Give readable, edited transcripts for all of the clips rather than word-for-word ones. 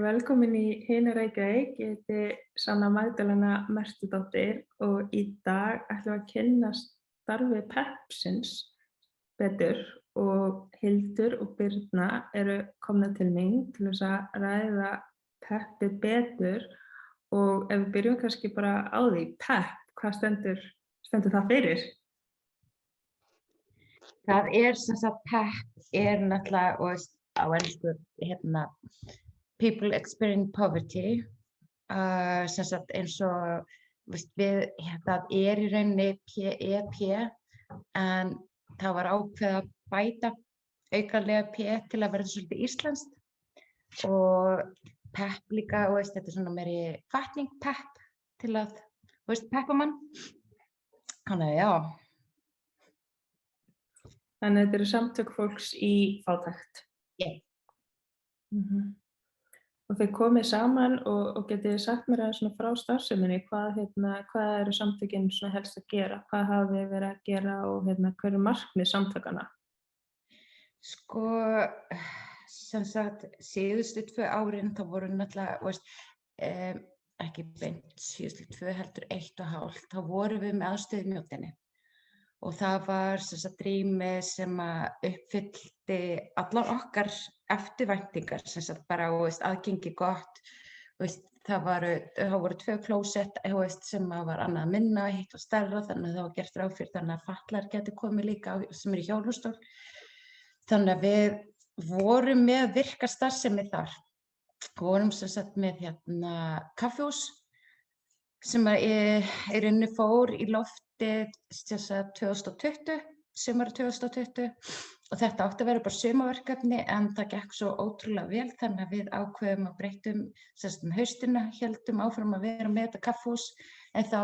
velkomin í Hina Reykjavík. Ég heiti Sanna Magdalena Mertudóttir og í dag ætlum við að kynna starfi Peppsins betur og Hildur og Birna eru komnar til mín til þess að ræða Peppi betur og ef við byrjum kannski bara á því, Pepp, hvað stendur það fyrir? Það sem sagt PEP náttúrulega og á ensku People Experiencing Poverty sem sagt eins og það í rauninni PEP en það var ákveðið að bæta aukalega P til að verða svolítið íslenskt og PEP líka og þetta svona meiri hvatning PEP til að peppa mann. Þannig já. Þannig að þetta eru samtök fólks í fátækt. Yeah. Og þeir komið saman og getið þið sagt mér aðeins svona frá starfseminni, hvað eru samtökin svona helst að gera? Hvað hafið þið verið að gera og hver eru markmið samtökanna? Sko, sem sagt, síðustu 2 árin þá voru náttúrulega, ekki beint síðustu 2 heldur 1,5, þá vorum við með aðstöðu í Mjóddinni. Og það var sem sagt rými sem að uppfyllti allar okkar eftirvæntingar, sem sagt bara aðgengi gott, það voru 2 klósett sem var annað minna og hitt og stærra, þannig að það var gert ráð fyrir þannig að fatlaðir gætu komið líka sem eru í hjólastól. Þannig að við vorum með virka starfsemi þar. Við vorum sem sagt með kaffihús sem fór í loftið 2020, sumarið 2020 og þetta átti að vera bara sumarverkefni en það gekk svo ótrúlega vel þannig að við ákveðum að breytum haustina, héldum áfram að vera með þetta kaffihús en þá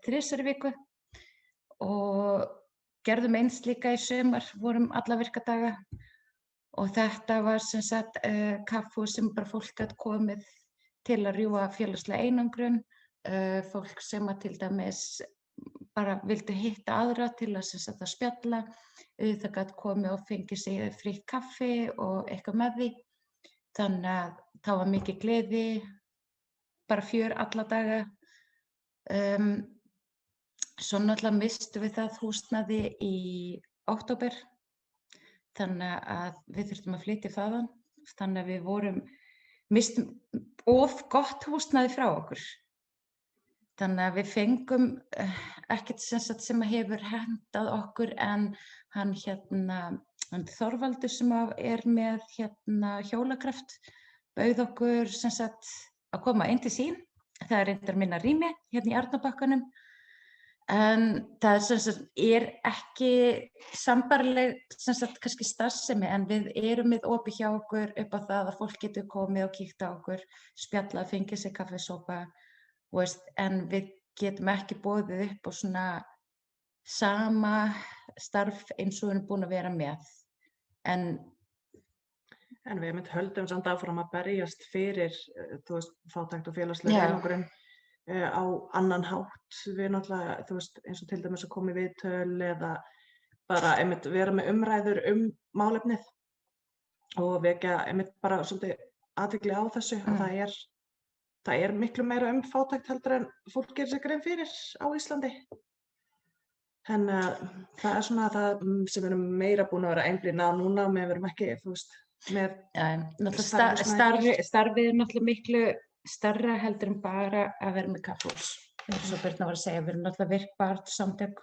3 í viku og gerðum eins líka í sumar, vorum alla virka daga og þetta var kaffihús sem bara fólk gat komið til að rjúfa félagslega einangrun, fólk sem að til dæmis bara vildi hitta aðra til að spjalla, það gat komið og fengið sig frítt kaffi og eitthvað með því. Þannig að það var mikið gleði, bara fjör alla daga. Svo náttúrulega mistum við það húsnæði í október, þannig að við þurftum að flytja þaðan. Þannig að við mistum of gott húsnæði frá okkur. Þannig að við fengum ekkert sem hefur hentað okkur en hann Þorvaldur sem er með hjólakraft bauð okkur að koma inn til sín. Það er reyndar minna rými í Arnarbakkanum en það er ekki sambærileg kannski starfsemi en við erum með opið hjá okkur upp á það að fólk getur komið og kíkt á okkur, spjallað, fengið sér kaffisopa. En við getum ekki boðið upp á svona sama starf eins og við erum búin að vera með. En við höldum samt áfram að berjast fyrir fátækt og félagslega einangrun á annan hátt. Við náttúrulega, eins og til dæmis að koma í viðtöl eða bara vera með umræður málefnið og vekja bara svolítið athygli á þessu og það er miklu meira fátækt heldur en fólk gerir sér grein fyrir á Íslandi. Þannig að það er svona það sem við erum meira búin að vera einblína á núna og við erum ekki, með starfið er náttúrulega miklu stærra heldur en bara að vera með kaffihús. Eins og Birna var að segja, við erum náttúrulega virkbart samtök.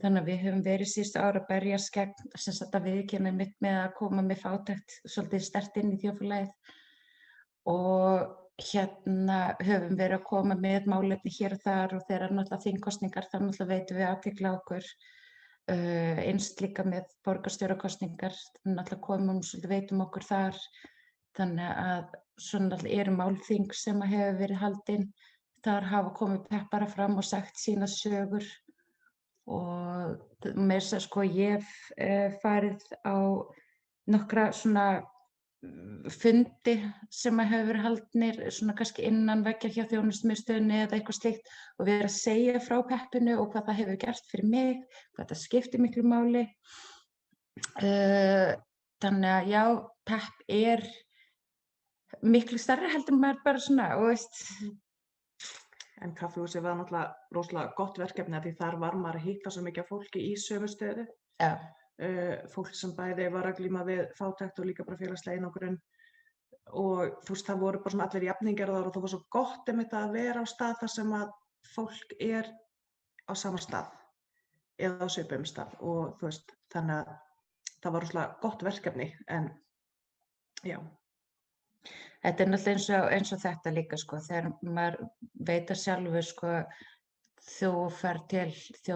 Þannig að við höfum verið síðustu ára að berjast gegn að viðurkenna með að koma með fátækt svolítið sterkt inn í þjóðfélagið og höfum verið að koma með málefni hér og þar og þegar náttúrulega þingkosningar þá náttúrulega veitum við athygli á okkur eins líka með borgarstjórakosningar náttúrulega komum og veitum okkur þar þannig að svona náttúrulega eru málþing sem hefur verið haldin þar hafa komið peppara fram og sagt sína sögur og meira ég hef farið á nokkra svona fundi sem hefur verið haldnir svona kannski innan veggja hjá þjónustumiðstöðinni eða eitthvað slíkt og verið að segja frá Peppinu og hvað það hefur gert fyrir mig, hvað það skiptir miklu máli. Þannig að já, Pepp miklu stærra heldur en maður bara svona, og veist. En kaffihúsið var náttúrulega rosalega gott verkefni af því þar var maður að hitta svo mikið af fólki í sömu stöðu. Já. Fólk sem bæði var að glíma við fátækt og líka bara félagslega einangrun. Og þú veist, það voru bara svona allir jafningjar þar og það var svo gott einmitt að vera á stað þar sem að fólk er á sama stað eða á svipuðum stað og þú veist, þannig að það var rosalega gott verkefni, en já. Þetta náttúrulega eins og þetta líka, sko, þegar maður veit að sjálfur, sko, þú fer til hjá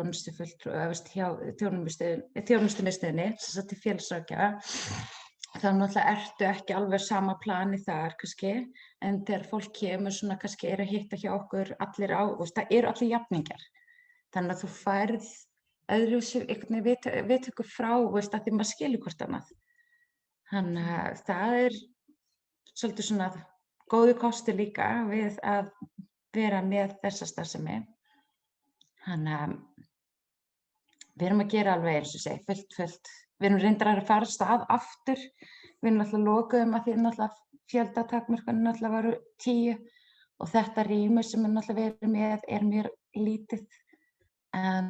þjónustumiðstöðinni, sem sagt til félagsráðgjafa, þá náttúrulega ertu ekki alveg sama plani þar kannski, en þegar fólk kemur svona kannski að hitta hjá okkur allir á, það eru allir jafningjar. Þannig að þú færð öðruvísi einhvern veginn viðtöku frá, að því maður skilur hvort annað. Þannig að það svolítið svona góði kosti líka við að vera með þessa starfsemi. Þannig að við erum að gera alveg eins og segi, fullt. Við erum reyndar að fara af stað aftur. Við erum náttúrulega lokuðum að því náttúrulega fjöldatakmörkunum náttúrulega voru 10 og þetta rými sem við náttúrulega verið með mjög lítið. En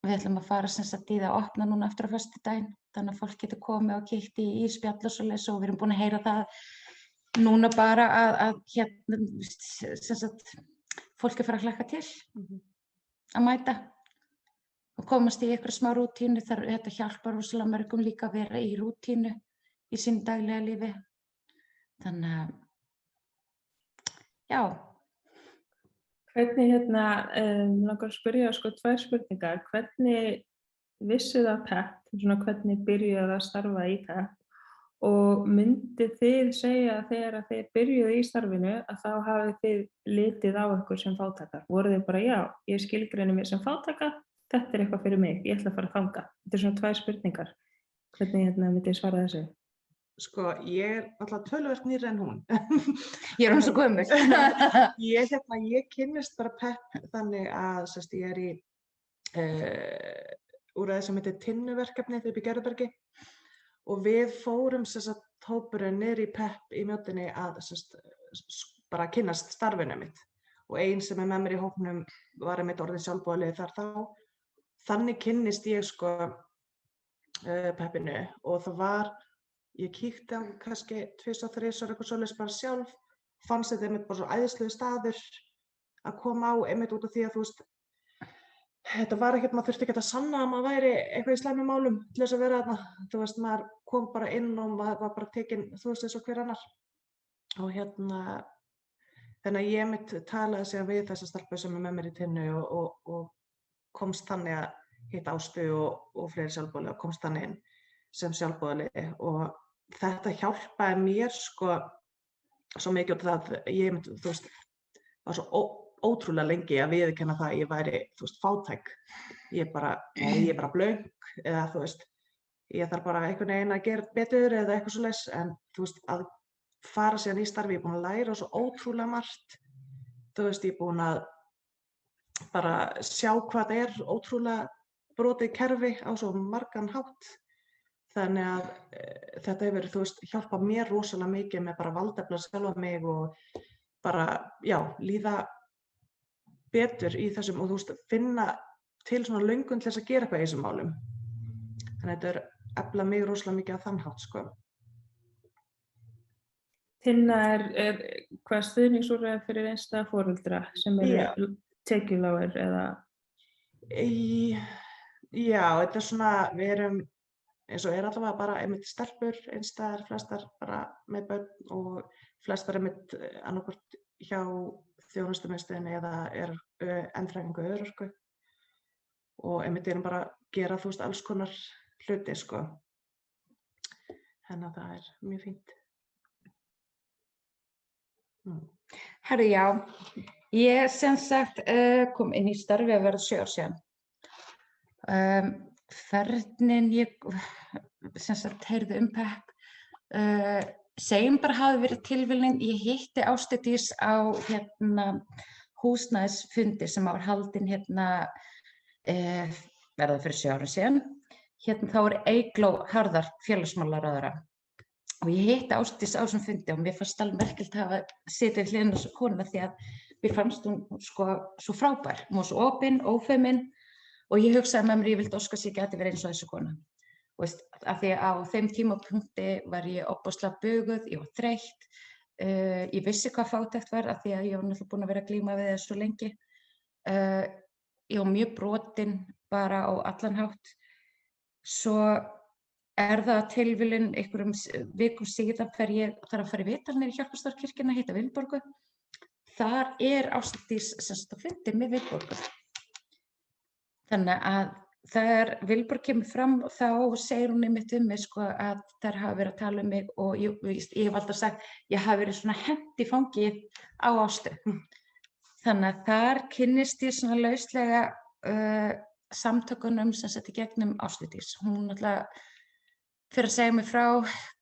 við ætlum að fara sem sagt í það að opna núna aftur á föstudaginn, þannig að fólk getur komið og kíkt í spjall og svoleiðis, og við erum búin að heyra það núna bara að hérna sem sagt fólk fara að hlakka til að mæta og komast í einhverja smá rútínu. Þetta hjálpar rosalega mörgum líka að vera í rútínu í sínu daglega lífi. Þannig að, já. Hvernig langar að spyrja sko 2 spurningar. Hvernig vissuð af PEP, svona hvernig byrjuðu að starfa í PEP, og myndið þið segja þegar að þið byrjuðu í starfinu að þá hafið þið litið á ykkur sem fátækar? Voruð þið bara, já, ég skilgreini mig sem fátæka, þetta eitthvað fyrir mig, ég ætla að fara að þangað? Þetta svona 2 spurningar. Hvernig myndið þið svara þessu? Sko, ég alltaf töluvert nýrri en hún. Ég hún svo gömul. Ég kynnist bara PEP þannig að ég í úrræði sem heitir Tinnuverkefnið upp í Gerðubergi, og við fórum hópurinn niður í PEP í Mjóddinni að bara kynnast starfinu mitt, og ein sem með mér í hópnum var einmitt orðin sjálfboðaliði þar þá. Þannig kynnist ég sko PEPinu, og það var, ég kíkti á kannski 2-3 eitthvað svoleiðis bara sjálf, fannst þetta einmitt bara svo æðislegur staður að koma á, einmitt út af því að þú veist, þetta var ekkert, maður þurfti ekki að sanna að maður væri eitthvað í slæmum málum til þess að vera þarna. Þú veist, maður kom bara inn og maður var bara tekinn, þú veist, eins og hver annar. Og þannig að ég mitt talaði síðan við þessa stelpu sem með mér í Tinnu og komst þannig að hitta Ástu og fleiri sjálfboðaliða, og komst þannig inn sem sjálfboðaliði. Og þetta hjálpaði mér sko svo mikið, og það ég mitt, þú veist, var svo ótrúlega lengi að viðurkenna það að ég væri, þú veist, fátæk. Ég er bara blöng, eða þú veist, ég þarf bara einhvern veginn að gera betur eða eitthvað svoleiðis, en þú veist, að fara síðan í starfi, ég er búin að læra svo ótrúlega margt. Þú veist, ég er búin að bara sjá hvað það er ótrúlega brotið kerfi á svo margan hátt. Þannig að þetta hefur, þú veist, hjálpað mér rosalega mikið með bara valdefla sjálfa mig og bara, já, líða betur í þessum, og þú veist, finna til svona löngun til þess að gera eitthvað í þessum málum. Þannig að þetta eflað mig rosalega mikið á þann hátt, sko. Tinna er hvað stuðningsúrræði fyrir einstæða foreldra sem eru tekjulágir eða? Já, þetta er svona, við erum eins og allavega bara einmitt stelpur, einstæðar, flestar bara með börn, og flestar einmitt annaðhvort hjá þjónustumiðstöðinni eða endurhæfingu eða örorku, og einmitt erum bara að gera, þú veist, alls konar hluti, sko. Þannig að það er mjög fínt. Herru, já, ég sem sagt kom inn í starfi að verða 7 ár síðan. Fernin ég sem sagt heyrði PEP, segjum bara hafi verið tilviljun. Ég hitti Ástu Dís á húsnæðisfundi sem var haldinn verða fyrir 7 árum síðan. Þá var Eygló Harðar félagsmálaráðherra, Og ég hitti Ásdís á þessum fundi og mér fannst alveg merkilegt að hafa setið við hliðina á þessu konuna því að mér fannst hún sko svo frábær. Hún var svo opin, ófeimin og ég hugsaði með mér ég vildi óska sér gæti verið eins og þessu kona. Veist, af því að á þeim tímapunkti var ég ofboðslega buguð, ég var þreytt, ég vissi hvað fátækt var af því að ég var náttúrulega búin að vera að glíma við það svo lengi. Ég var mjög brotin bara á allan hátt. Svo það tilviljun einhverjum vikum síðan þegar ég þarf að fara í viðtal niður í Hjálparstarfskirkjuna, hitta Vilborgu. Þar Ásdís sem sagt á fundi með Vilborgu. Þannig að þegar Vilborg kemur fram þá segir hún einmitt mig sko að þær hafa verið að tala um mig og ég hef alltaf sagt ég hafi verið svona hent í fangið á Ástu. Þannig að þar kynnist ég svona lauslega samtökunum sem sett í gegnum Ástudís. Hún alltaf fyrir að segja mig frá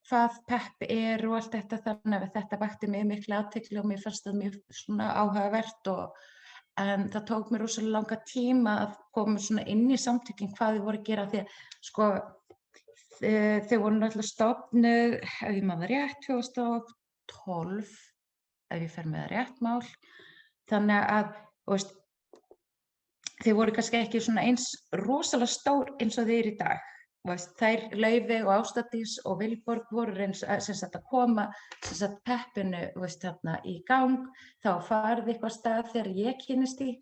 hvað PEP og allt þetta, þannig að þetta vakti mig mikla athygli og mér fannst það mjög svona áhugavert en það tók mér rosalega langa tíma að koma svona inn í samtökin hvað þau voru að gera því að sko þau voru náttúrulega stofnuð, ef ég maður rétt, 2012, ef ég fer með rétt mál, þannig að veist, þau voru kannski ekki svona eins rosalega stór eins og þau eru í dag. Þær Laufey og Ásdís og Vilborg voru eins sem sagt að koma sem sagt peppinu þarna í gang, þá farið eitthvað stað þegar ég kynnist í,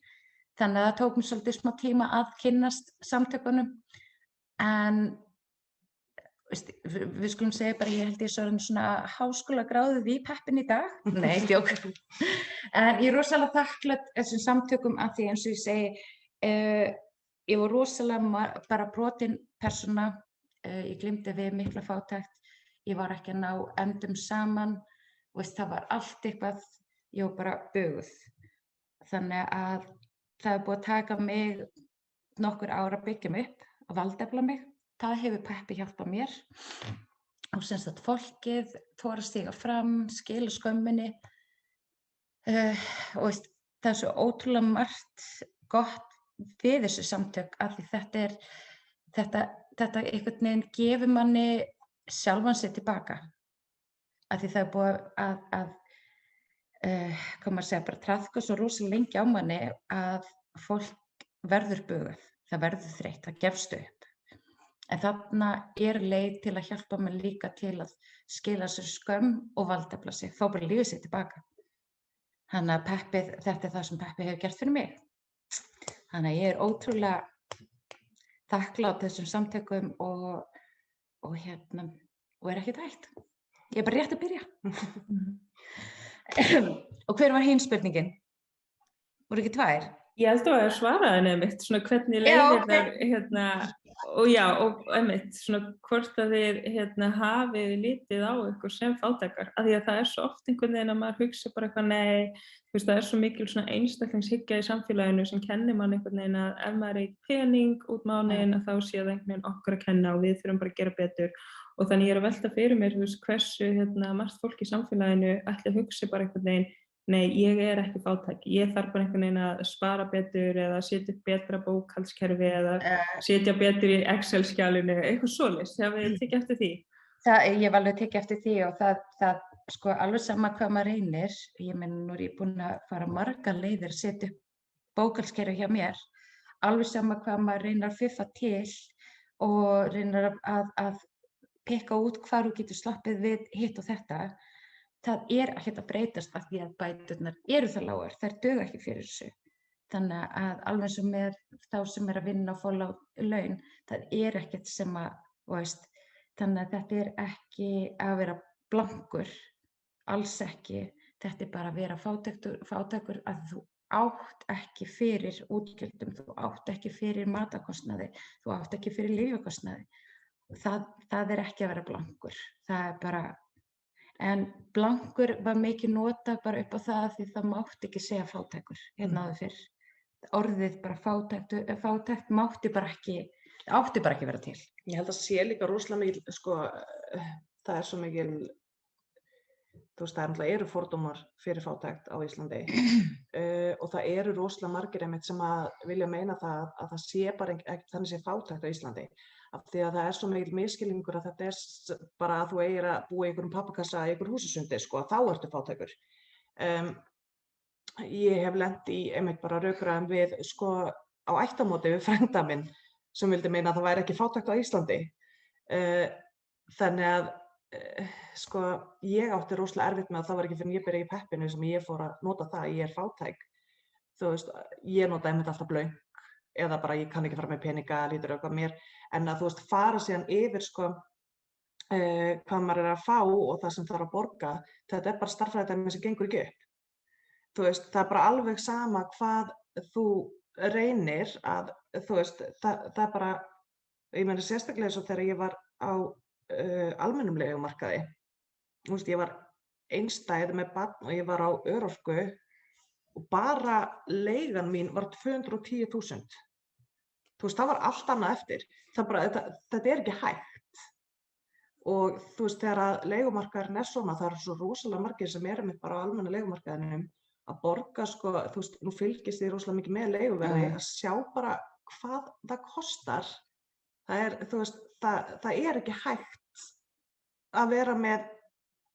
þannig að það tók mér svolítið smá tíma að kynnast samtökunum, en við skulum segja bara ég held ég svo svona háskólagráðið í peppinu í dag, nei, djók, en ég rosalega þakklát þessum samtökum af því eins og ég segi, ég var rosalega bara brotin persóna, ég glímdi við mikla fátækt, ég var ekki að ná endum saman, það var allt eitthvað, ég var bara buguð. Þannig að það búið að taka mig nokkur ár að byggja mig upp, að valdefla mig, það hefur Peppi hjálpað mér og sem sagt fólkið þora að stíga fram, skila skömminni og það er svo ótrúlega margt gott við þessu samtök af því þetta einhvern veginn gefur manni sjálfan sig tilbaka af því það er búið að hvað maður segja, bara traðka svo rosalega lengi á manni að fólk verður bugað, það verður þreytt, það gefst upp. En þarna leið til að hjálpa mér líka til að skila sér skömm og valdefla sig, fá bara lífið sig tilbaka. Þannig að þetta það sem Peppi hefur gert fyrir mig. Þannig að ég ótrúlega þakklát þessum samtökum og ekkert hætt. Ég er bara rétt að byrja. Og hver var hin spurningin? Voru ekki tvær? Ég held að svara henni einmitt, svona hvernig leiðir þær, og einmitt, svona hvort að þið hafið litið á ykkur sem fátækar, af því að það er svo oft einhvern veginn að maður hugsa bara eitthvað nei, það er svo mikil svona einstaklingshyggja í samfélaginu sem kennir mann einhvern veginn að ef maður er pening út mánuðinn að þá sé það einhvern veginn okkur að kenna og við þurfum bara að gera betur og þannig ég er að velta fyrir mér hversu margt fólk í samfélaginu ætli að hugsa bara einhvern veginn nei, ég er ekki fátæk, ég þarf bara einhvern veginn að spara betur eða setja upp betra bókhaldskerfi eða setja betur í Excel-skjalinu, eitthvað svoleiðis, hafið þið tekið eftir því? Ég hef alveg tekið eftir því og það sko alveg sama hvað maður reynir, ég meina nú er ég búin að fara margar leiðir að setja upp bókhaldskerfi hjá mér, alveg sama hvað maður reynar að fiffa til og reynar að peka út hvar þú getur slappið við hitt og þetta. Það er ekkert að breytast af því að bæturnar eru það lágar, þær duga ekki fyrir þessu. Þannig að alveg eins og með þá sem er að vinna og fá lág laun, það er ekkert sem að, þannig að þetta er ekki að vera blankur, alls ekki. Þetta er bara að vera fátækur að þú átt ekki fyrir útgjöldum, þú átt ekki fyrir matarkostnaði, þú átt ekki fyrir lyfjakostnaði. Það er ekki að vera blankur, það er bara. En blankur var mikið notað bara upp á það því það mátti ekki segja fátækur áður fyrr. Orðið bara fátækt átti bara ekki vera til. Ég held að sé líka rosalega mikil, það er svo mikil, það eru fordómar fyrir fátækt á Íslandi og það eru rosalega margir einmitt sem að vilja meina það að það sé bara ekki þannig sé fátækt á Íslandi. af því að það svo mikil misskilningur að þetta bara að þú eigir að búa í einhverjum pappakassa í einhverjum húsasundi, sko, þá ertu fátækur. Ég hef lent í einmitt bara rökræðum við, sko, á ættamóti við frænda minn sem vildi meina að það væri ekki fátækt á Íslandi. Þannig að, sko, ég átti rosalega erfitt með að það var ekki fyrir ég byrja í peppinu sem ég fór að nota það, ég er fátæk. Þú veist, ég nota einmitt alltaf blönk eða bara ég kann ekki fara með peninga, lítur eitthvað mér, en að þú veist, fara síðan yfir, sko, hvað maður að fá og það sem þarf að borga, þetta bara stærðfræðidæmi sem gengur ekki upp. Þú veist, það bara alveg sama hvað þú reynir að, þú veist, það bara, ég meina sérstaklega svo þegar ég var á almennum leigumarkaði. Þú veist, ég var einstæð með barn og ég var á örorku og bara leigan mín var 210.000. Þú veist, það var allt annað eftir. Það bara, þetta ekki hægt. Og þú veist, þegar að leigumarkaðurinn svona, það svo rosalega margir sem með bara á almenna leigumarkaðinum að borga, sko, þú veist, nú fylgist því rosalega mikið með leiguverði að sjá bara hvað það kostar. Þú veist, það ekki hægt að vera með,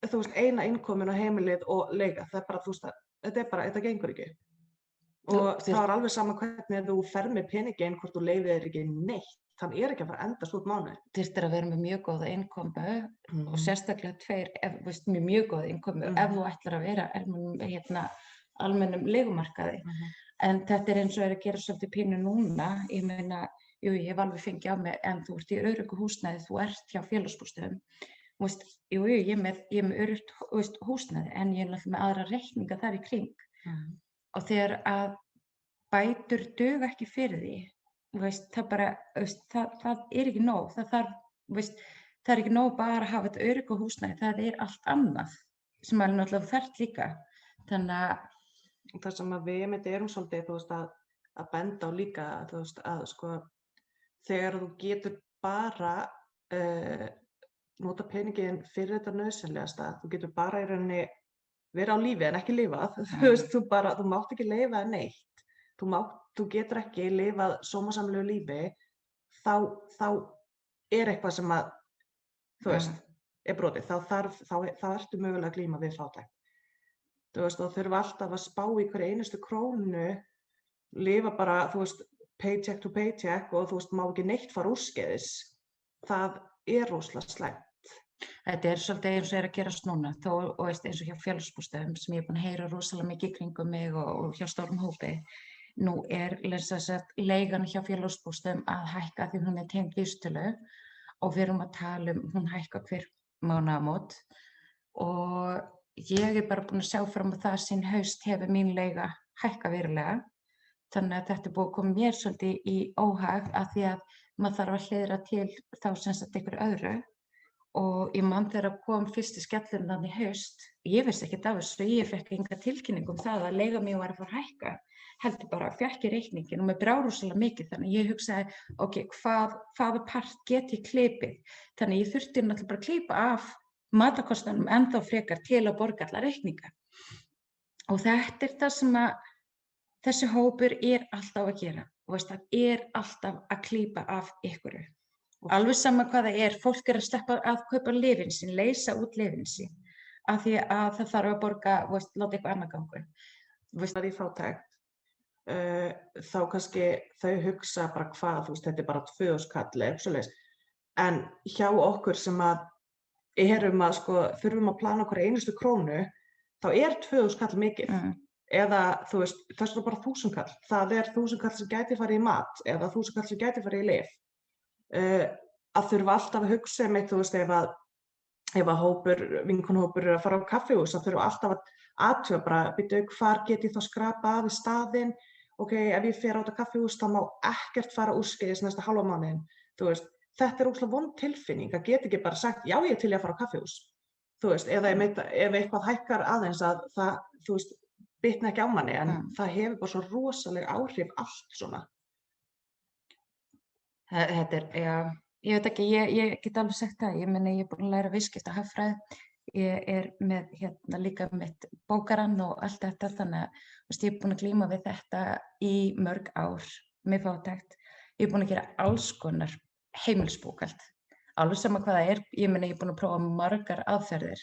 þú veist, eina innkomin á heimilið og leiga. Það bara, þú veist, þetta gengur ekki. Og það alveg sama hvernig þú fer með peninginn, hvort þú leifir ekki neitt. Hann ekki að fara að endast út mánuð. Þyrftir að vera með mjög góða innkomu og sérstaklega tveir, veist, mjög góða innkomu ef þú ætlar að vera almennum leigumarkaði. En þetta eins og að gera svolítið pínu núna. Ég meina, jú, ég hef alveg fengið á mig, en þú ert í öruggu húsnæði, þú ert hjá félagsbústöðum. Jú, ég er með öruggt húsnæði, en ég er náttúrulega með aðra reikninga þar í kring. Og þegar að bætur duga ekki fyrir því, veist, það ekki nóg. Það ekki nóg bara að hafa þetta örugga húsnæði, það allt annað sem alveg náttúrulega þarft líka. Þannig að það sem að við erum svolítið, þú veist, að benda á líka, þú veist, að sko, þegar þú getur bara nota peninginn fyrir þetta nauðsynlegasta, þú getur bara í rauninni vera á lífi en ekki lifað, þú veist, þú mátt ekki lifa neitt, þú getur ekki lifað sómasamlegu lífi, þá eitthvað sem að, þú veist, brotið, þá ertu mögulega að glíma við fátækt. Þú veist, og þurfa alltaf að spá í hverju einustu krónu, lifa bara, þú veist, paycheck to paycheck og þú veist, má ekki neitt fara úrskeiðis. Það rosalega slæmt. Þetta svolítið eins og að gerast núna, og eins og hjá félagsbústöðum sem ég búin að heyra rosalega mikið í kringum mig og hjá stórum hópi. Nú leigan hjá félagsbústöðum að hækka því hún tengd vísitölu og við erum að tala hún hækka hver mánaðamót og ég bara búin að sjá fram á það sín haust hefur mín leiga hækka verulega. Þannig að þetta búið að koma mér svolítið í óhag af því að maður þarf að hliðra til þá sem sagt einhver öðru. Og ég man þegar kom fyrsti skellurinn þarna í haust, ég vissi ekkert af þessu, ég fekk enga tilkynningu það að leiga mig var að fara að hækka. Heldur bara að fékk ég reikningin og mér brá rosalega mikið, þannig ég hugsaði, ok, hvaða part get ég klipið? Þannig ég þurfti náttúrulega bara að klippa af matarkostnaðinum ennþá frekar til að borga alla reikninga. Og þetta það sem að þessi hópur alltaf að gera. Það alltaf að klípa af ykkur. Alveg sama hvað það fólk að sleppa að kaupa lyfin sín, leysa út lyfin sín. Af því að það þarf að borga, láta eitthvað annað gangu. Það í fátækt, þá kannski þau hugsa bara hvað, þetta bara 2.000 kall eða eitthvað svoleiðis. En hjá okkur sem að þurfum að plana okkur einustu krónu, þá 2.000 kall mikið. Eða, það bara 1.000 kall. Það 1.000 kall sem gæti farið í mat eða 1.000 kall sem gæti farið í lyf. Að þurfa alltaf að hugsa ef að vinkonhópur að fara á kaffihús, þá þurfa alltaf að athuga bara, býtu, hvar get ég þá skrapa af í staðinn? Ok, ef ég fer á þetta kaffihús, þá má ekkert fara úrskeiðis næsta hálfa mánuðinn. Þetta ógeðslega vond tilfinning að geta ekki bara sagt, já, ég til ég að fara á kaffihús. Eða ef eitthvað hækkar aðeins að það, bitna ekki á manni, en það hefur bara svo rosaleg áhrif allt svona. Þetta já, ég veit ekki, ég get alveg sagt það, ég meina ég búin að læra viðskiptahagfræði, ég með líka mitt bókarann og allt þetta, þannig að ég búin að glíma við þetta í mörg ár með fátækt. Ég búin að gera alls konar heimilisbókhald. Alveg sama hvað það ég meina ég er búin að prófa margar aðferðir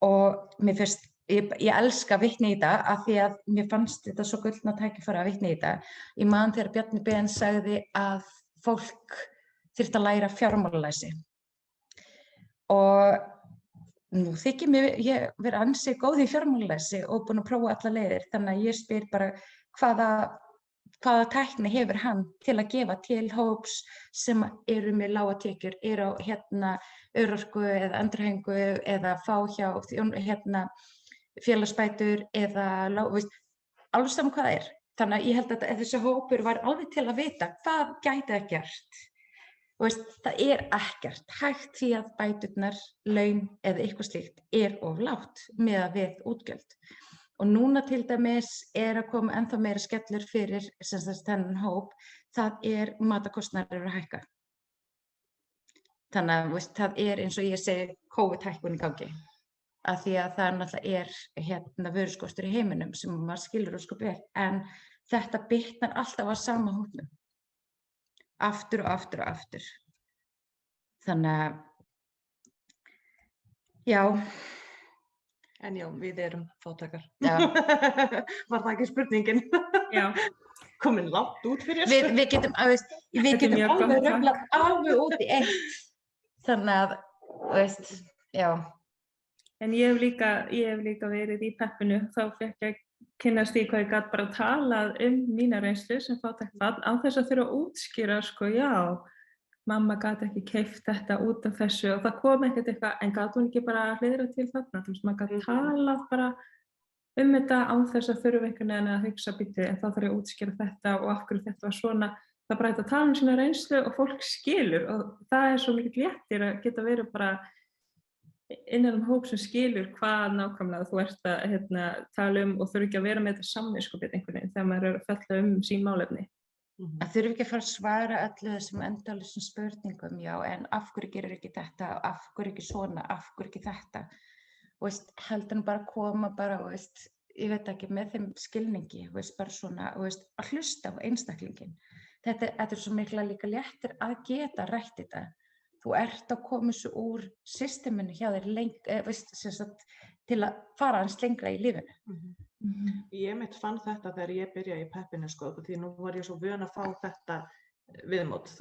og mér finnst, ég elska að vitna í þetta af því að mér fannst þetta svo gullna tækifæri að vitna í þetta. Ég man þegar Bjarni Ben sagði að fólk þyrfti að læra fjármálalæsi og nú þykir mér ég vera ansi góð í fjármálalæsi og búin að prófa alla leiðir, þannig að ég spyr bara hvaða tækni hefur hann til að gefa til hóps sem eru með lágar tekjur, eru á örorku eða endurhæfingu eða fá hjá félagsbætur eða alveg saman hvað það er. Þannig að ég held að þessi hópur var alveg til að vita hvað gæti það gert. Það er ekkert hægt því að bæturnar, laun eða eitthvað slíkt of lágt miðað við útgjöld. Og núna til dæmis að koma ennþá meira skellur fyrir þennan hóp, það matarkostnaðir að hækka. Þannig að það eins og ég segi COVID-hækkun í gangi. Af því að það náttúrulega vöruskortur í heiminum sem maður skilur ósköp vel, en þetta bitnar alltaf á sama hópnum. Aftur og aftur og aftur. Þannig að, já. En já, við erum fátækar. Já. Var það ekki spurningin? Já. Komin langt út fyrir. Við getum alveg röflað alveg út í eitt. Þannig að, já. En ég hef líka verið í peppinu, þá fékk ég kynnast í hvað ég gat bara talað mína reynslu sem fátækt barn án þess að þurfa að útskýra, já, mamma gat ekki keypt þetta út af þessu og það kom ekkert eitthvað, en gat hún ekki bara hliðra til þarna, maður gat talað bara þetta án þess að þurfa einhvern veginn að hugsa býttu, en þá þarf ég að útskýra þetta og af hverju þetta var svona, það bara að tala sína reynslu og fólk skilur og það svo mikið léttir að geta verið bara innan hóp sem skilur hvað nákvæmlega þú ert að tala og þurfi ekki að vera með þetta samviskupið einhvern veginn þegar maður að fjalla sín málefni. Það þurfi ekki að fara að svara öllu þessum endalausum spurningum, já, en af hverju gerir ekki þetta, af hverju ekki svona, af hverju ekki þetta. Heldur bara koma ég veit ekki, með þeim skilningi, bara svona, að hlusta á einstaklingin. Þetta svo mikla líka léttir að geta rætt þetta. Þú ert að koma svo úr systeminu hjá þér til að fara hans lengra í lífinu. Ég mitt fann þetta þegar ég byrjaði í peppinu, því nú var ég svo vön að fá þetta viðmót,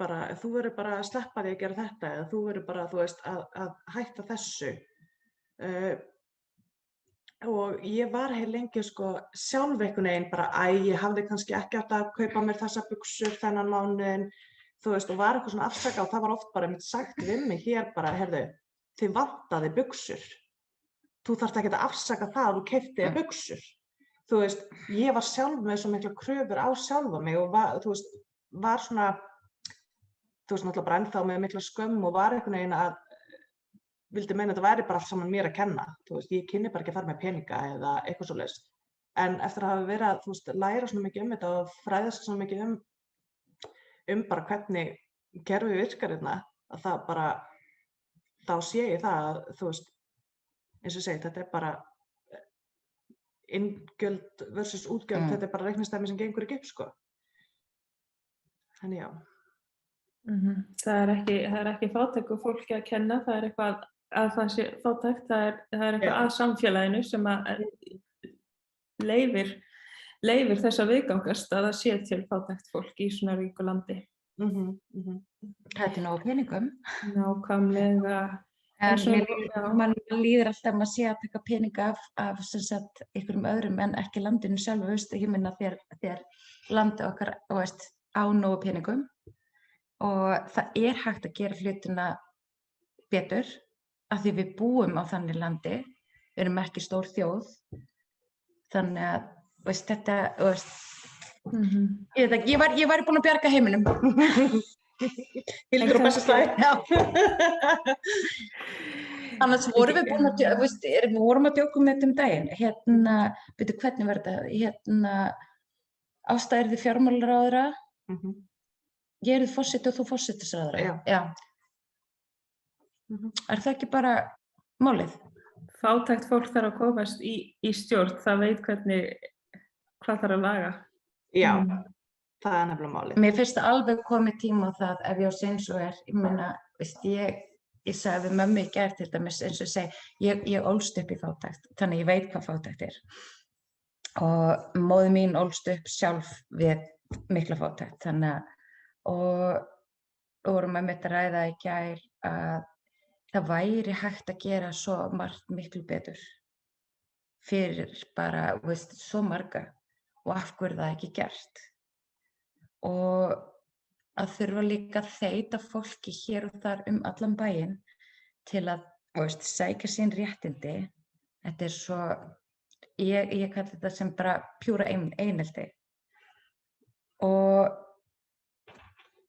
bara, þú verður bara að sleppa því að gera þetta eða þú verður bara, að hætta þessu. Og ég var lengi sjálf einhvern veginn bara, ég hafði kannski ekki átt að kaupa mér þessa buxur þennan mánuðinn, og var eitthvað svona afsaka og það var oft bara sagt við mig hér bara, heyrðu, þið vantaði buxur. Þú þarft ekki að afsaka það að þú keyptir þér buxur. Ég var sjálf með svo mikla kröfur á sjálfa mig og var svona, náttúrulega bara ennþá með mikla skömm og var einhvern veginn að vildi meina að þetta væri bara allt saman mér að kenna. Ég kynni bara ekki að fara með peninga eða eitthvað svoleiðis. En eftir að hafa verið að læra svona mikið þetta og fræðast svona mikið bara hvernig kerfið virkar hérna, að það bara, þá sé ég það að, eins og segi, þetta bara inngjöld versus útgjöld, þetta bara reikningsdæmi sem gengur ekki upp, Þannig já. Það er ekki fátæku fólki að kenna, það er eitthvað að það sé fátækt, það er eitthvað að samfélaginu sem að leyfir þess að viðgangast að það sé til fátækt fólk í svona ríku landi. Þetta nógu peningum. Nákvæmlega. En mann líður alltaf að maður sé að taka peninga af einhverjum öðrum en ekki landinu sjálfu, ég minna þegar landið okkar á nógu peningum og það hægt að gera hlutina betur af því við búum á þannig landi, við erum ekki stór þjóð, þannig að þetta, ég veit ekki, ég væri búin að bjarga heiminum. Hildur og Bessastæði. Annars vorum við búin að, við vorum að djóka með þetta daginn, veitu hvernig var þetta, Ásta þið fjármálaráðherra, ég þið forseti og þú forsætisráðherra. Já. Er það ekki bara málið? Fátækt fólk þarf að komast í stjórn, það veit hvað þarf að laga. Já, Það er nefnilega málið. Mér finnst það alveg komið tíma á það ef ég á eins og ég meina, veist, ég sagði við mömmu í gær til dæmis eins og ég ólst upp í fátækt, þannig ég veit hvað fátækt og móðir mín ólst upp sjálf við mikla fátækt, þannig og vorum einmitt að ræða í gær að það væri hægt að gera svo margt miklu betur fyrir bara, veist, svo marga og af hverju það ekki gert. Og að þurfa líka að þeyta fólki hér og þar allan bæinn til að, veist, sækja sín réttindi. Þetta svo, ég kalli þetta sem bara pjúra einelti. Og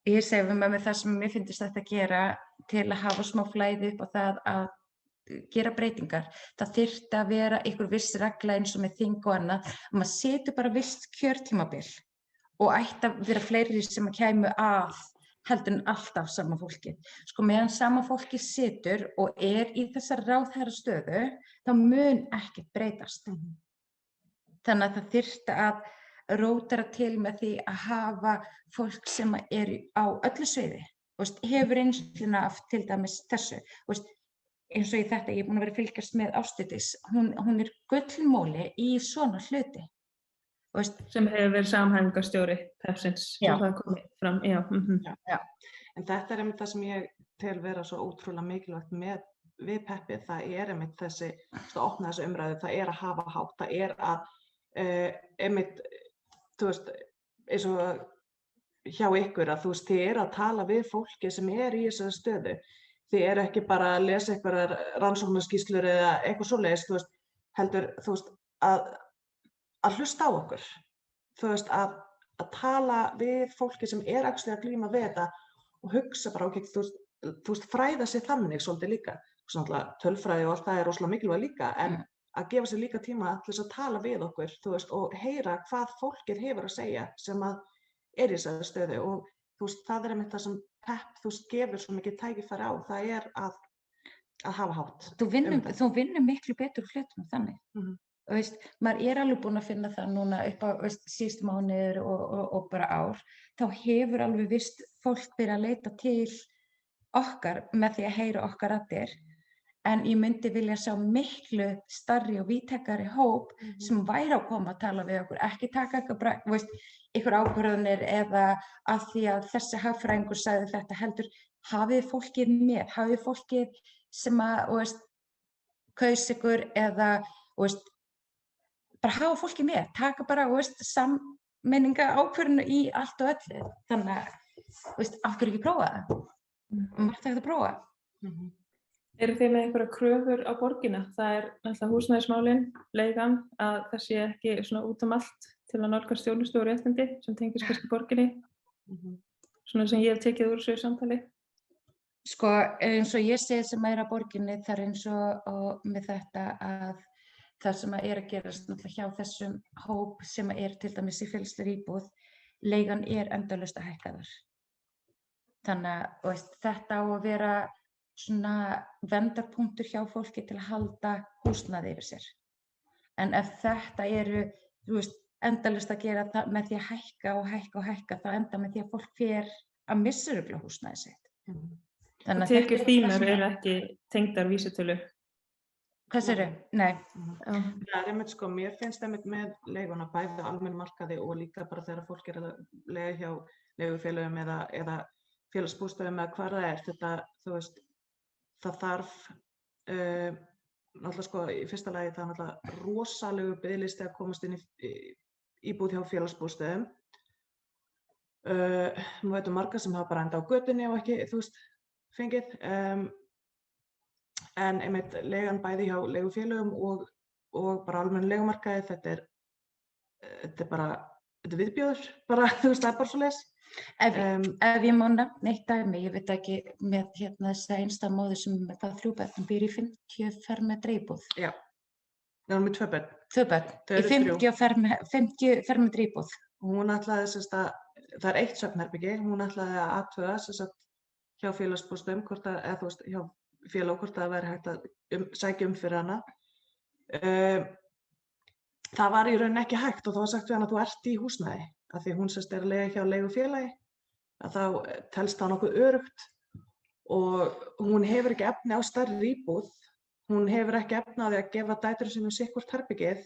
ég segi við mömmu það sem mér finnst þetta að gera til að hafa smá flæði upp á það að gera breytingar. Það þyrfti að vera einhver viss regla eins og með þing og annað, að maður setur bara visst kjörtímabil og ætti að vera fleiri sem kæmu að heldur en alltaf sama fólkið. Sko meðan sama fólkið situr og í þessar ráðherrastöðu, þá mun ekkert breytast. Þannig að það þyrfti að rótara til með því að hafa fólk sem á öllu sviði, veist, hefur reynsluna af til dæmis þessu. Veist, eins og í þetta, ég er búin að vera að fylgjast með Ásdísi, hún gullmóli í svona hluti. Veist, sem hefur verið samhæfingarstjóri Pepsins, sem það komið fram. Já. En þetta er einmitt það sem ég tel vera svo ótrúlega mikilvægt við Peppið, það er einmitt þessi, að opna þessu umræðu, það er að hafa hátt, það er að einmitt, þú veist, eins og hjá ykkur að þú veist, þið er að tala við fólki sem í þessari stöðu. Þið er ekki bara að lesa einhverjar rannsóknarskýrslur eða eitthvað svoleiðis, þú veist, heldur, þú veist, að hlusta á okkur, þú veist, að tala við fólki sem actually að glíma við þetta og hugsa bara, ok, þú veist, fræða sig þannig svolítið líka. Svo náttúrulega tölfræði og allt það er rosalega mikilvægt líka, en að gefa sér líka tíma til þess að tala við okkur, þú veist, og heyra hvað fólkið hefur að segja sem að í þessari stöðu og þú veist, það einmitt það sem Pepp, þú veist, gefur svo mikið tækifæri á, það er að hafa hátt. Þú vinnur miklu betur hlutum þannig. Veist, maður alveg búinn að finna það núna upp á síðustu mánuðir og bara ár, þá hefur alveg vist fólk byrjað að leita til okkar með því að heyra okkar raddir, en ég myndi vilja sjá miklu stærri og víðtækari hóp sem væri að koma að tala við okkur, ekki taka einhver ákvörðunir eða að því að þessi hagfræðingur sagði þetta, heldur hafið fólkið með, hafið fólkið sem að kaus ykkur eða bara hafa fólkið með, taka bara sammenninga ákvörðunu í allt og öllu, þannig að af hverju ekki prófa það? Margt hægt að prófa. Eru þið með einhverja kröfur á borgina? Það er náttúrulega húsnæðismálin, leigan, að það sé ekki svona út allt til að nálgast þjónustu og réttindi sem tengist kannski borginni, svona sem ég hef tekið úr þessu samtali. Sko, eins og ég segi sem að borginni, það eins og með þetta að það sem að gerast náttúrulega hjá þessum hóp sem til dæmis í félagslegri íbúð, leigan endalaust að hækka þar. Þannig að þetta á að vera svona vendarpunktur hjá fólki til að halda húsnæði yfir sér. En ef þetta þú veist, endalaust að gera það með því að hækka og hækka og hækka, þá enda með því að fólk fer að missa örugglega húsnæði sitt. Og tekjur þínar eru ekki tengdar vísitölu? Hvað segirðu? Nei. Það einmitt sko, mér finnst einmitt með leiguna bæði á almennum markaði og líka bara þegar fólk að leiga hjá leigufélögum eða félagsbústöðum eða hvar það þetta, þú veist, það þarf náttúrulega sko í fyrsta lagi það náttúrulega rosalegu biðlisti að komast inn í íbúð hjá félagsbústöðum. Nú veitum marga sem hafa bara endað á götunni og ekki, þú veist, fengið. En einmitt leigan bæði hjá leigufélögum og bara almennu leigumarkaði, þetta er bara, þetta er viðbjóður, bara, þú veist, það er bara svoleiðis. Ef ég má nefna eitt dæmi, ég veit ekki með þessa einstæða móður sem með það 3 börn, hún býr í 50 fermetra íbúð. Já, hún er með 2 börn. 2 börn, í 50 fermetra íbúð. Hún ætlaði það er 1 svefnherbyggi, hún ætlaði að athuga hjá félagsbústöðum, eða þú veist, hjá félag hvort það væri hægt að sækja fyrir hana. það var í rauninni ekki hægt og það var sagt við hana að þú ert í húsnæði af því hún sérst að leiga hjá leigufélagi að þá telst það nokkuð öruggt og hún hefur ekki efni á stærri íbúð, hún hefur ekki efni á því að gefa dætrum sínum sikkvort herbergið,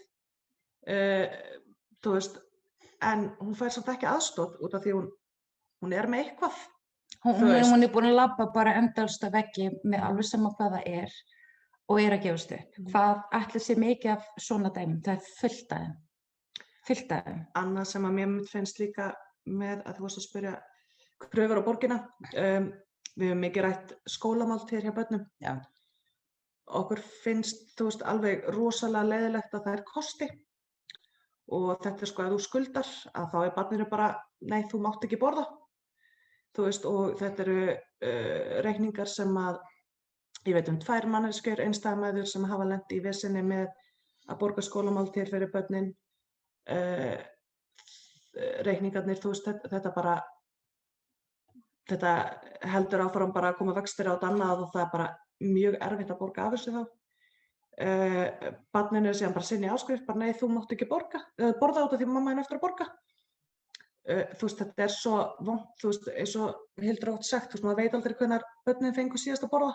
þú veist, en hún fær samt ekki aðstoð út af því hún er með eitthvað. Hún búin að labba bara endalaust að veggi með alveg sama hvað það er og að gefast upp. Hvað ætli sé mikið af svona dæmum? Það er fullt af þeim. Fullt af þeim. Annað sem að mér finnst líka með að þú varst að spyrja kröfur á borgina. Við höfum mikið rætt skólamáltíðir hjá börnum. Já. Okkur finnst, þú veist, alveg rosalega leiðilegt að það er kosti og þetta er sko að þú skuldar að þá er barninu bara, nei, þú mátt ekki borða. Þú veist, og þetta eru reikningar sem að ég veit 2 manneskjur, einstæðamæður sem hafa lent í vesenni með að borga skólamáltíðir fyrir börnin. Reikningarnir, þú veist, þetta heldur áfram bara að koma vextir á annað og það er bara mjög erfitt að borga af þessu þá. Barninu er síðan bara sinni áskrift, bara nei, þú mátt ekki borða út af því mamma er eftir að borga. Þú veist, þetta er svo vont, þú veist, eins og Hildur átt sagt, þú veist, maður veit aldrei hvenær börnin fengu síðast að borða.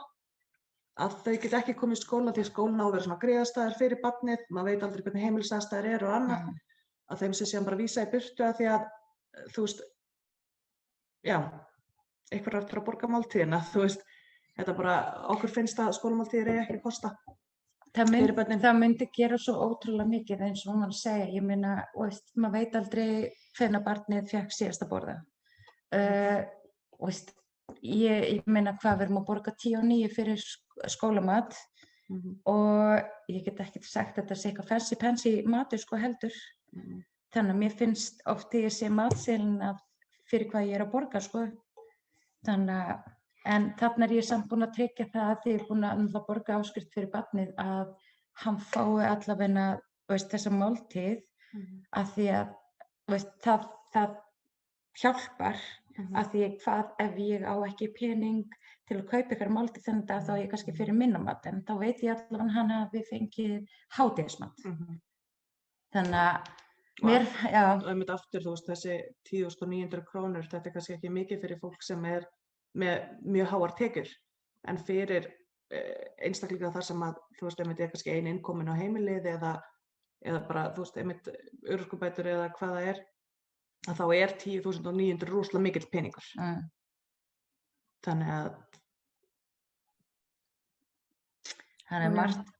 Að þau geta ekki komið í skóla því skólinn á að vera svona griðastaður fyrir barnið, maður veit aldrei hvernig heimilisaðstæður eru og annað, að þeim sé síðan bara vísa í burtu að því að, þú veist, já, einhver eftir að borga máltíðina, þú veist, þetta bara, okkur finnst að skólamáltíðir eigi ekki að kosta fyrir börnin. Það myndi gera svo ótrúlega mikið eins og hún var að segja, ég meina, veist, maður veit aldrei hvenær barnið fékk síðast að borða. Veist, ég meina hvað við erum að borga 10 og 9 fyrir skólamat og ég get ekki sagt að þetta sé eitthvað fancy matur sko heldur. Þannig að mér finnst oft þegar ég sé matseðilinn fyrir hvað ég er að borga sko. En þarna er ég samt búin að tryggja það að ég er búin að borga áskrift fyrir barnið að hann fái allavega þessa máltíð að því að veist, það hjálpar að því hvað ef ég á ekki pening til að kaupa ykkur máltíð þannig að þá er ég kannski fyrir minna mat en þá veit ég allavega hann hafi fengið hádegismat. Þannig að mér, já. Og einmitt aftur, þú veist, þessi 10.900 krónur, þetta er kannski ekki mikið fyrir fólk sem er með mjög háar tekjur en fyrir einstaklinga þar sem að, þú veist, einmitt er kannski ein innkomin á heimilið eða bara, þú veist, einmitt örorkubætur eða hvað það er, að þá er 10.900 rosalega mikill peningur. Þannig að margt,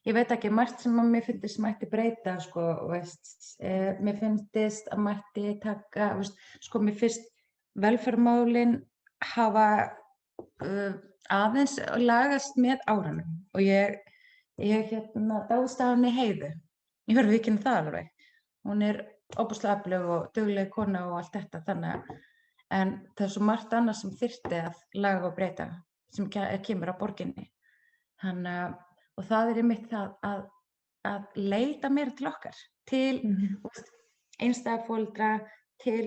ég veit ekki, margt sem að mér finnst mætti breyta, sko, veist, mér finnst að mætti taka, veist, sko, mér finnst velferðarmálin hafa aðeins lagast með árunum og ég dáðst af henni Heiðu. Ég verður ekki það alveg. Hún er óbúslega öflug og dugleg kona og allt þetta þannig en það er svo margt annað sem þyrfti að laga og breyta sem kemur á borginni. Og það er einmitt það að leita meira til okkar, til einstæða foreldra, til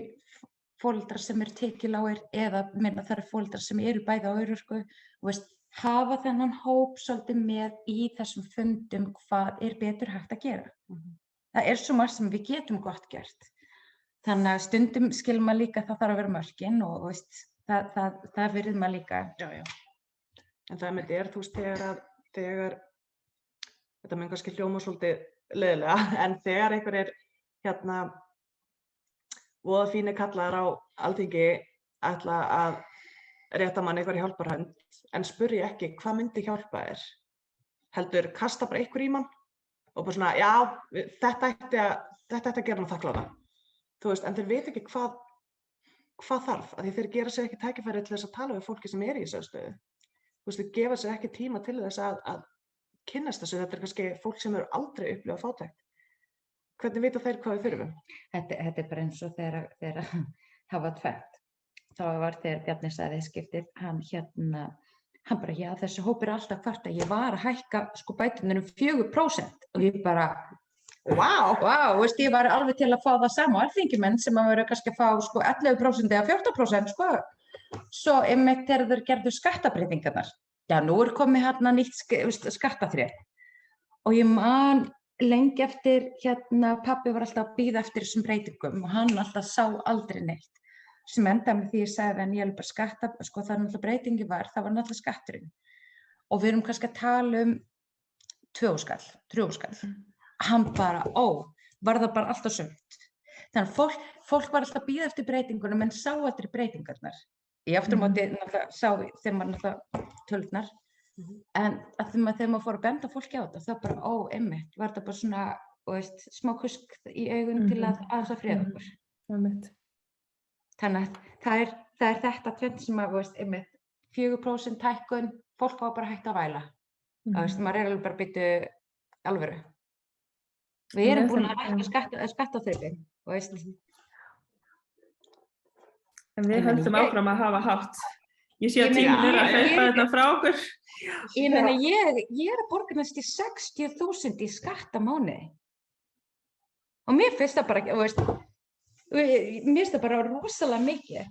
foreldrar sem eru tekjulágir eða það eru foreldrar sem eru bæði á örorku og hafa þennan hóp svolítið með í þessum fundum hvað er betur hægt að gera. Það er svo margt sem við getum gott gert. Þannig að stundum skilur maður líka að það þarf að vera mörkin og veist, það virðir maður líka. Já. En það með þú veist, þegar þetta mun kannski hljóma svolítið leiðilega, en þegar einhver er voða fínir kallar á Alþingi ætla að rétta mann einhver hjálparhönd, en spurja ekki hvað myndi hjálpa þér. Heldur kasta bara einhver í mann og bara svona, já, þetta ætti að gera hann þakkláta. Þú veist, en þeir veit ekki hvað þarf, af því þeir gera sér ekki tækifæri til þess að tala við fólki sem er í þessu stöðu. Þú veist, þeir gefa sér ekki tíma til þess að kynnast þessu. Þetta er kannski fólk sem eru aldrei upplifað fátækt. Hvernig vita þeir hvað við þurfum? Þetta er bara eins og þegar það var tvennt. Þá var þegar Bjarni sagði skiptið, hann bara, já, þessi hópur er alltaf hvart að ég var að hækka sko bæturnar 4% og ég bara, veist, ég var alveg til að fá það sama alþingismenn sem að vera kannski að fá sko 11% eða 14% sko. Svo einmitt þegar þeir gerðu skattabreytingarnar, já, nú er komið nýtt skattaþrep og ég man lengi eftir, pabbi var alltaf að bíða eftir þessum breytingum og hann alltaf sá aldrei neitt. Sem endaði með því ég sagði við hann, ég bara skatta, sko það náttúrulega breytingi var, það var náttúrulega skatturinn. Og við erum kannski að tala 2 skall, 3 skall. Hann bara, var það bara alltaf sumt. Þannig að fólk var alltaf að bíða eftir breytingunum en sá eftir breytingarnar. Í aftur á móti náttúrulega sá þeim var náttúrulega tölurnar. En þegar maður fór að benda fólki á þetta, það bara, einmitt, var þetta bara svona, smá kusk í augun til að aðeins að friða okkur. Einmitt. Þannig að það er þetta tvennt sem að, einmitt, 4% hækkun, fólk var bara hægt að væla. Maður alveg bara byttu alvöru. Við erum búin að hækka skattaþrepin, En við höldum áfram að hafa hátt. Ég sé að tíminn að hlaupa þetta frá okkur. Ég meina, ég að borga næst í 60.000 í skatt á mánuði. Og mér finnst það bara, mér finnst það bara rosalega mikið.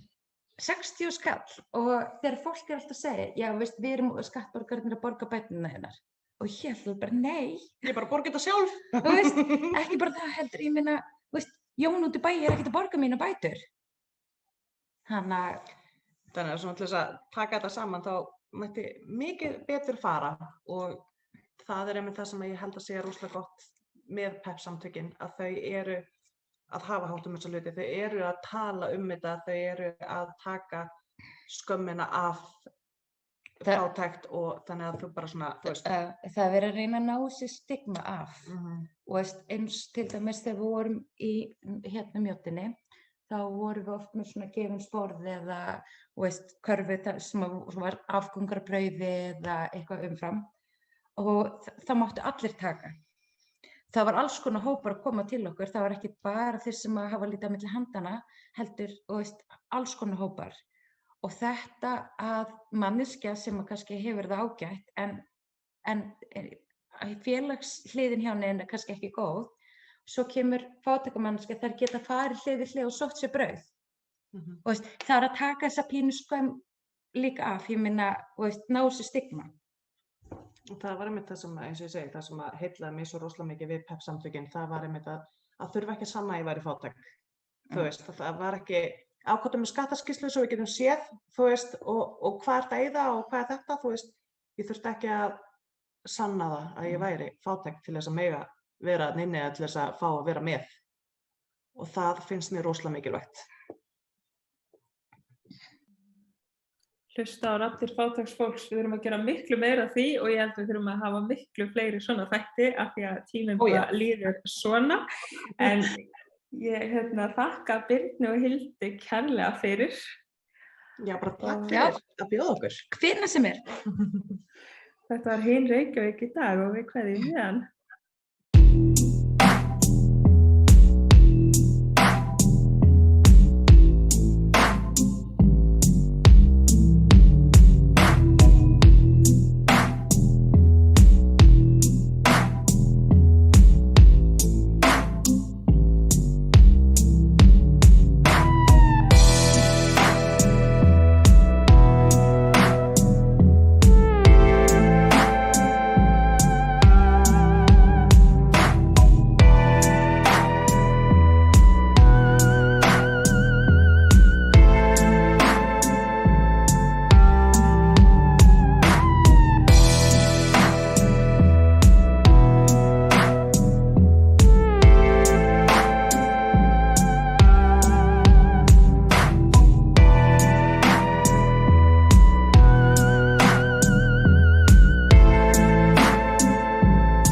60 skall. Og þegar fólk alltaf að segja, já, við erum skattborgarnir að borga bæturnar hennar. Og ég held bara, nei. Ég bara borga þetta sjálf. Ekki bara það heldur, ég meina, Jón út í bæ er ekkert að borga mína bætur. Þannig að svona til þess að taka þetta saman þá mætti mikið betur fara og það einmitt það sem ég held að sé rosalega gott með PEP-samtökin að þau eru að hafa hátt þessa hluti, þau eru að tala þetta, þau eru að taka skömmina af fátækt og þannig að þú bara svona, Það er verið að reyna að ná þessi stigma af og eins til dæmis þegar við vorum í Mjóttinni þá vorum við oft með svona gefins borð eða, körfu sem var afgangarbrauði eða eitthvað umfram og það máttu allir taka. Það var alls konar hópar að koma til okkur, það var ekki bara þeir sem að hafa lítið á milli handana, heldur, alls konar hópar. Og þetta að manneskja sem að kannski hefur það ágætt en félagshliðin hjá henni er kannski ekki góð, svo kemur fátækramanneskja, þær geta farið hlið við hlið og sótt sér brauð. Það er að taka þessa pínu skömm líka af, ég meina, ná þessu stigma. Og það var einmitt það sem, eins og ég segi, það sem að heillaði mig svo rosalega mikið við PEP-samtökin, það var einmitt að þurfa ekki að sanna að ég væri fátæk. Það var ekki ákvæmt með skattaskýrslu svo við getum séð, og hvað er það eyða og hvað er þetta, ég þurfti ekki að sanna það að ég væri fátæk til þess að mega vera inni eða til þess að fá að vera með og það finnst mér rosalega mikilvægt. Hlusta á raddir fátæksfólks, við erum að gera miklu meira af því og ég held að við þurfum að hafa miklu fleiri svona þætti af því að tíminn bara líður svona en ég þakka Birnu og Hildi kærlega fyrir. Já, bara takk fyrir að bjóða okkur. Hvenær sem er. Þetta var Hin Reykjavík í dag og við kveðjum héðan.